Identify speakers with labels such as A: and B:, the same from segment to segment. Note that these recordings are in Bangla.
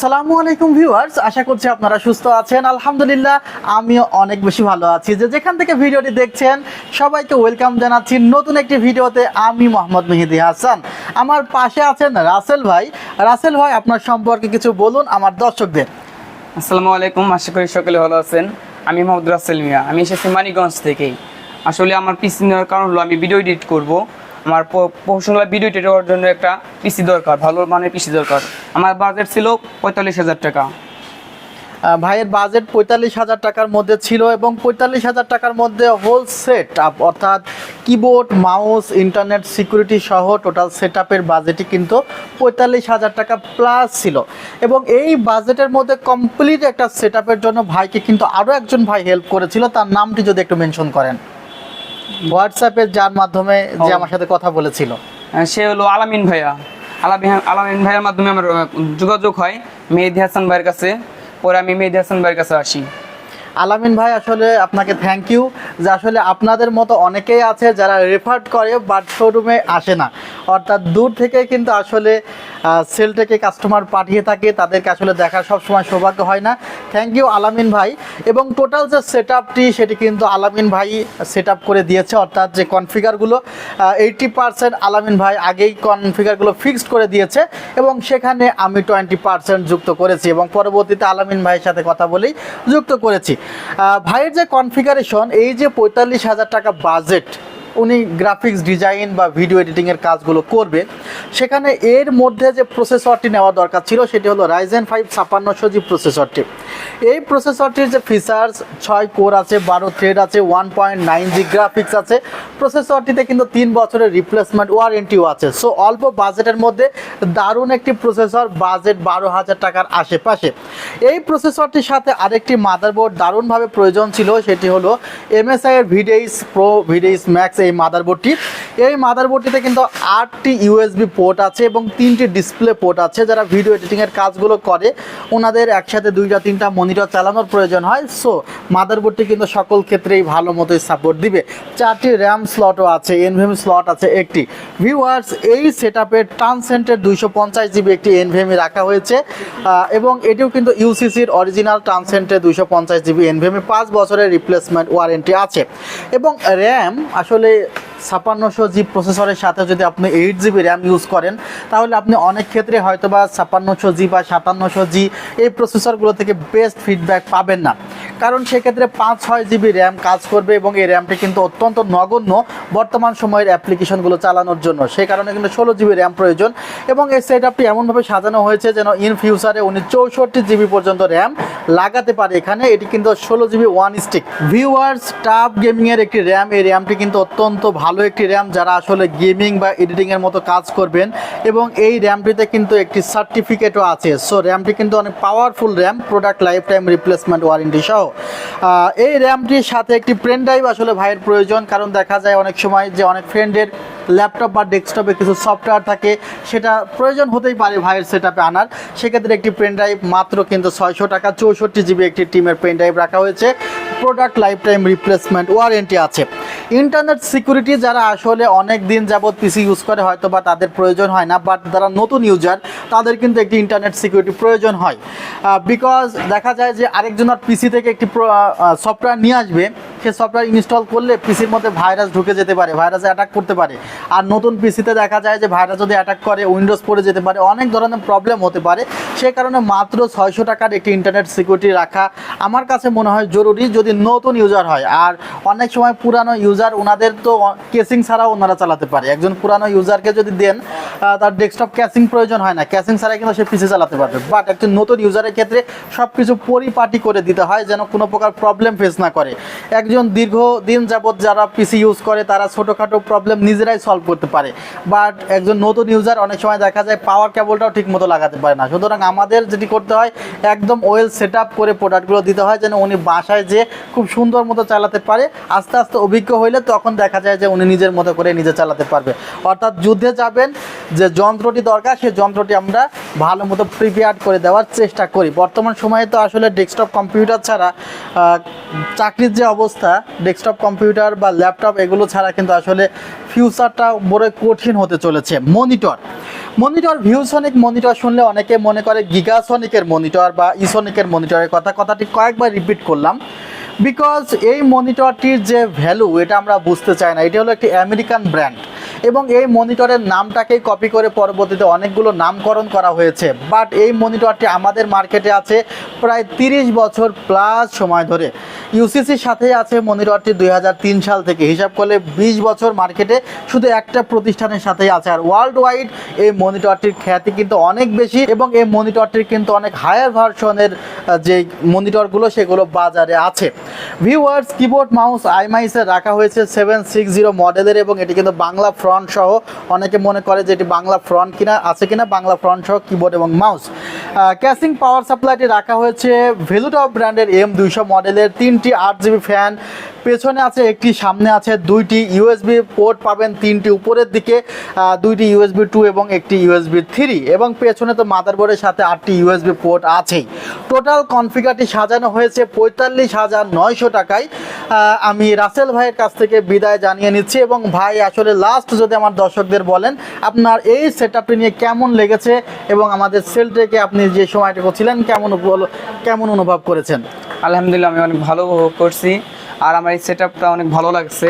A: আসসালামু আলাইকুম ভিউয়ার্স, আশা করছি আপনারা সুস্থ আছেন। আলহামদুলিল্লাহ আমিও অনেক বেশি ভালো আছি। যেখান থেকে ভিডিওটি দেখছেন সবাইকে ওয়েলকাম জানাচ্ছি নতুন একটি ভিডিওতে। আমি মোহাম্মদ মেহেদি হাসান, আমার পাশে আছেন রাসেল ভাই। রাসেল ভাই, আপনার সম্পর্কে কিছু বলুন আমার দর্শকদের।
B: আসসালামু আলাইকুম, আশা করি সকলে ভালো আছেন। আমি মোহাম্মদ রাসেল মিয়া, আমি এসেছি মানিকগঞ্জ থেকেই। আসলে আমার পিসি নেওয়ার কারণ হলো আমি ভিডিও এডিট করব। আমার প্রফেশনাল ভিডিও এডিট করার জন্য একটা পিসি দরকার, ভালো মানের পিসি দরকার। আমার বাজেট ছিল ৪৫,০০০ টাকা।
A: ভাইয়ের বাজেট ৪৫,০০০ টাকার মধ্যে ছিল এবং ৪৫,০০০ টাকার মধ্যে হোল সেট আপ অর্থাৎ কিবোর্ড, মাউস, ইন্টারনেট সিকিউরিটি সহ টোটাল সেট আপের বাজেটই কিন্তু ৪৫,০০০ টাকা প্লাস ছিল। এবং এই বাজেটের মধ্যে কমপ্লিট একটা সেট আপের জন্য ভাইকে কিন্তু আরও একজন ভাই হেল্প করেছিল, তার নামটি যদি একটু মেনশন করেন হোয়াটসঅ্যাপে, যার মাধ্যমে যে আমার সাথে কথা বলেছিল।
B: সে হলো আলামিন ভাইয়া। আলামিন ভাইয়ের মাধ্যমে আমার যোগাযোগ হয় মেহেদি হাসান ভাইয়ের কাছে। পরে আমি মেহেদি হাসান ভাইয়ের কাছে আসি।
A: আলামিন ভাই, আসলে আপনাকে থ্যাংক ইউ, যে আসলে আপনাদের মতো অনেকেই আছে যারা রেফার করে বাট শোরুমে আসে না, অর্থাৎ দূর থেকে কিন্তু আসলে সেল থেকে কাস্টমার পাঠিয়ে থাকে, তাদেরকে আসলে দেখার সবসময় সৌভাগ্য হয় না। থ্যাংক ইউ আলামিন ভাই। এবং টোটাল যে সেট আপটি সেটি কিন্তু আলামিন ভাই সেট আপ করে দিয়েছে, অর্থাৎ যে কনফিগারগুলো 80% আলামিন ভাই আগেই কনফিগারগুলো ফিক্সড করে দিয়েছে এবং সেখানে আমি 20% যুক্ত করেছি এবং পরবর্তীতে আলামিন ভাইয়ের সাথে কথা বলেই যুক্ত করেছি। ভাইয়ের যে কনফিগারেশন, এই যে ৪৫,০০০ টাকা বাজেট, উনি গ্রাফিক্স ডিজাইন বা ভিডিও এডিটিংয়ের কাজগুলো করবে, সেখানে এর মধ্যে যে প্রসেসরটি নেওয়া দরকার ছিল সেটি হলো Ryzen 5 5600G প্রসেসরটি। এই প্রসেসরটির যে ফিচার্স, 6 কোর আছে, 12 থ্রেড আছে, 1.9G গ্রাফিক্স আছে। প্রসেসরটিতে কিন্তু 3 বছরের রিপ্লেসমেন্ট ওয়ারেন্টিও আছে। সো অল্প বাজেটের মধ্যে দারুণ একটি প্রসেসর, বাজেট 12,০০০ টাকার আশেপাশে। এই প্রসেসরটির সাথে আরেকটি মাদারবোর্ড দারুণভাবে প্রয়োজন ছিল, সেটি হলো MSI এর VDAIS Pro VDAIS Max। এই মাদারবোর্ডটিতে কিন্তু 8টি USB পোর্ট আছে এবং 3টি ডিসপ্লে পোর্ট আছে। যারা ভিডিও এডিটিংয়ের কাজগুলো করে ওনাদের একসাথে 2-3টা মনিটর চালানোর প্রয়োজন হয়। সো মাদারবোর্ডটি কিন্তু সকল ক্ষেত্রেই ভালো মতোই সাপোর্ট দিবে। 4টি র্যাম স্লটও আছে, NVMe স্লট আছে একটি। ভিউয়ার্স, এই সেট আপের ট্রান্সেন্ডের 250GB একটি NVMe রাখা হয়েছে এবং এটিও কিন্তু UCCর অরিজিনাল ট্রান্সেন্ডের 250GB NVMe, 5 বছরের রিপ্লেসমেন্ট ওয়ারেন্টি আছে। এবং র্যাম আসলে 5600G প্রসেসরের সাথে যদি আপনি 8GB র্যাম ইউজ করেন তাহলে আপনি অনেক ক্ষেত্রে হয়তো বা 5600G বা 5700G এই প্রসেসরগুলো থেকে বেস্ট ফিডব্যাক পাবেন না, কারণ সেক্ষেত্রে 5-6GB র্যাম কাজ করবে এবং এই র্যামটি কিন্তু অত্যন্ত নগণ্য বর্তমান সময়ের অ্যাপ্লিকেশনগুলো চালানোর জন্য। সেই কারণে কিন্তু 16GB র্যাম প্রয়োজন এবং এই সেট আপটি এমনভাবে সাজানো হয়েছে যেন ইন ফিউচারে উনি 64GB পর্যন্ত র্যাম লাগাতে পারে এখানে। এটি কিন্তু 16GB one stick. Viewers, tough গেমিংয়ের একটি র্যাম, এই র্যামটি কিন্তু অত্যন্ত ভালো একটি র্যাম যারা আসলে গেমিং বা এডিটিংয়ের মতো কাজ করবেন। এবং এই র্যামটিতে কিন্তু একটি সার্টিফিকেটও আছে। সো র্যামটি কিন্তু অনেক powerful RAM, product life time replacement warranty সহ। এই র্যামটির সাথে একটি পেন ড্রাইভ আসলে ভাইয়ের প্রয়োজন, কারণ দেখা যায় অনেক সময় যে অনেক ফ্রেন্ডের ল্যাপটপ বা ডেস্কটপে কিছু সফটওয়্যার থাকে, সেটা প্রয়োজন হতেই পারে ভাইয়ের সেট আপে আনার। সেক্ষেত্রে একটি পেন ড্রাইভ মাত্র কিন্তু 600 টাকা, 64GB একটি টিমের পেন ড্রাইভ রাখা হয়েছে, product life time replacement warranty আছে। ইন্টারনেট সিকিউরিটি, যারা আসলে অনেক দিন যাবত পিসি ইউজ করে হয়তো বা তাদের প্রয়োজন হয় না, বাট যারা নতুন ইউজার তাদের কিন্তু একটি ইন্টারনেট সিকিউরিটি প্রয়োজন হয়। বিকজ দেখা যায় যে আরেকজনের পিসি থেকে একটি সফটওয়্যার নিয়ে আসবে, সে সফটওয়্যার ইনস্টল করলে পিসির মধ্যে ভাইরাস ঢুকে যেতে পারে, ভাইরাসে অ্যাটাক করতে পারে। আর নতুন পিসিতে দেখা যায় যে ভাইরাস যদি অ্যাটাক করে উইন্ডোজ পড়ে যেতে পারে, অনেক ধরনের প্রবলেম হতে পারে। সে কারণে মাত্র 600 টাকার একটি ইন্টারনেট সিকিউরিটি রাখা আমার কাছে মনে হয় জরুরি, যদি নতুন ইউজার হয়। আর অনেক সময় পুরানো ইউজার, ওনাদের তো কেসিং ছাড়াও ওনারা চালাতে পারে। একজন পুরানো ইউজারকে যদি দেন তার ডেস্কটপ ক্যাসিং প্রয়োজন হয় না, ক্যাসিং ছাড়াই কিন্তু সে পিসি চালাতে পারবে। বাট একজন নতুন ইউজারের ক্ষেত্রে সব কিছু পরিপাটি করে দিতে হয় যেন কোনো প্রকার প্রবলেম ফেস না করে। একজন দীর্ঘদিন যাবৎ যারা পিসি ইউজ করে তারা ছোটোখাটো প্রবলেম নিজেরাই সলভ করতে পারে, বাট একজন নতুন ইউজার অনেক সময় দেখা যায় পাওয়ার কেবলটাও ঠিক মতো লাগাতে পারে না। সুতরাং আমাদের যেটি করতে হয়, একদম ওয়েল সেট আপ করে প্রোডাক্টগুলো দিতে হয় যেন উনি বাসায় যে খুব সুন্দর মতো চালাতে পারে। আস্তে আস্তে অভিজ্ঞ হইলে তখন দেখা যায় যে উনি নিজের মতো করে নিজে চালাতে পারবে। অর্থাৎ যুদ্ধে যাবেন, যে যন্ত্রটি দরকার সেই যন্ত্রটি আমরা ভালো মতো প্রিপেয়ার করে দেওয়ার চেষ্টা করি। বর্তমান সময়ে তো আসলে ডেস্কটপ কম্পিউটার ছাড়া চাকরির যে অবস্থা অবস্থা ডেস্কটপ কম্পিউটার বা ল্যাপটপ এগুলো ছাড়া কিন্তু আসলে ফিউচারটা বড় কঠিন হতে চলেছে। মনিটর ভিউসনিক মনিটর শুনলে অনেকে মনে করে গিগাসনিকের মনিটর বা ইসনিকের মনিটরের কথাটি কয়েকবার রিপিট করলাম, বিকজ এই মনিটরটির যে ভ্যালু এটা আমরা বুঝতে চাই না। এটা হলো একটি আমেরিকান ব্র্যান্ড এবং এই মনিটরের নামটাকেই কপি করে পরবর্তীতে অনেকগুলো নামকরণ করা হয়েছে। বাট এই মনিটরটি আমাদের মার্কেটে আছে প্রায় 30 বছর প্লাস সময় ধরে। ইউসিসির সাথেই আছে মনিটরটি 2003 সাল থেকে, হিসাব করলে 20 বছর মার্কেটে শুধু একটা প্রতিষ্ঠানের সাথেই আছে। আর ওয়ার্ল্ড ওয়াইড এই মনিটরটির খ্যাতি কিন্তু অনেক বেশি এবং এই মনিটরটির কিন্তু অনেক হায়ার ভার্সনের যে মনিটরগুলো সেগুলো বাজারে আছে। ভিউয়ার্স, কিবোর্ড মাউস আইমাইসে রাখা হয়েছে 760 মডেলের এবং এটি কিন্তু বাংলা ফ্রন্ট সহ। অনেকে মনে করে যে এটি বাংলা ফ্রন্ট কিনা বাংলা ফ্রন্ট সহ কিবোর্ড এবং মাউস। ক্যাসিং পাওয়ার সাপ্লাইটি রাখা হয়েছে ভেলুটপ ব্র্যান্ডের M200 মডেলের। 3টি 8GB ফ্যান পেছনে আছে, একটি সামনে আছে, 2টি USB পোর্ট পাবেন, 3টি উপরের দিকে, 2টি USB 2 এবং একটি USB 3 এবং পেছনে তো মাদারবোর্ডের সাথে 8টি USB পোর্ট আছেই। টোটাল কনফিগারটি সাজানো হয়েছে 45,900 টাকায়। আমি রাসেল ভাইয়ের কাছ থেকে বিদায় জানিয়ে নিচ্ছি এবং ভাই আসলে লাস্ট যদি আমার দর্শকদের বলেন আপনার এই সেটআপটি নিয়ে কেমন লেগেছে এবং আমাদের সেলটাকে আপনি যে সময়টুকু ছিলেন কেমন অনুভব করেছেন?
B: আলহামদুলিল্লাহ, আমি অনেক ভালো উপভোগ করছি আর আমার এই সেটআপটা অনেক ভালো লাগছে।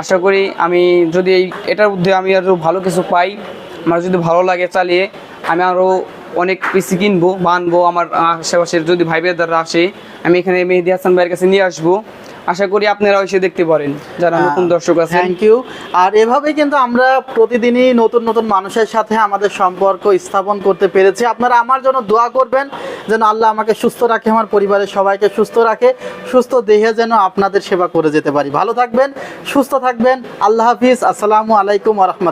B: আশা করি আমি যদি এটার মধ্যে আমি আরও ভালো কিছু পাই, আমার যদি ভালো লাগে চালিয়ে আমি আরও অনেক পিসি কিনবো, বানবো। আমার আশেপাশের যদি ভাই বেদাররা আসে আমি এখানে মেহেদি হাসান ভাইয়ের কাছে নিয়ে আসবো। আশা করি আপনারা এসে দেখতে পারেন যারা নতুন দর্শক আছে।
A: Thank you. আর এভাবেই কিন্তু আমরা প্রতিদিনই নতুন নতুন মানুষের সাথে আমাদের সম্পর্ক স্থাপন করতে পেরেছি। আপনারা আমার জন্য দোয়া করবেন যেন আল্লাহ আমাকে সুস্থ রাখে, আমার পরিবারের সবাইকে সুস্থ রাখে, সুস্থ দেহে যেন আপনাদের সেবা করে যেতে পারি। ভালো থাকবেন, সুস্থ থাকবেন। আল্লাহ হাফিজ। আসসালামু আলাইকুম ওয়া রাহমাতুল্লাহ।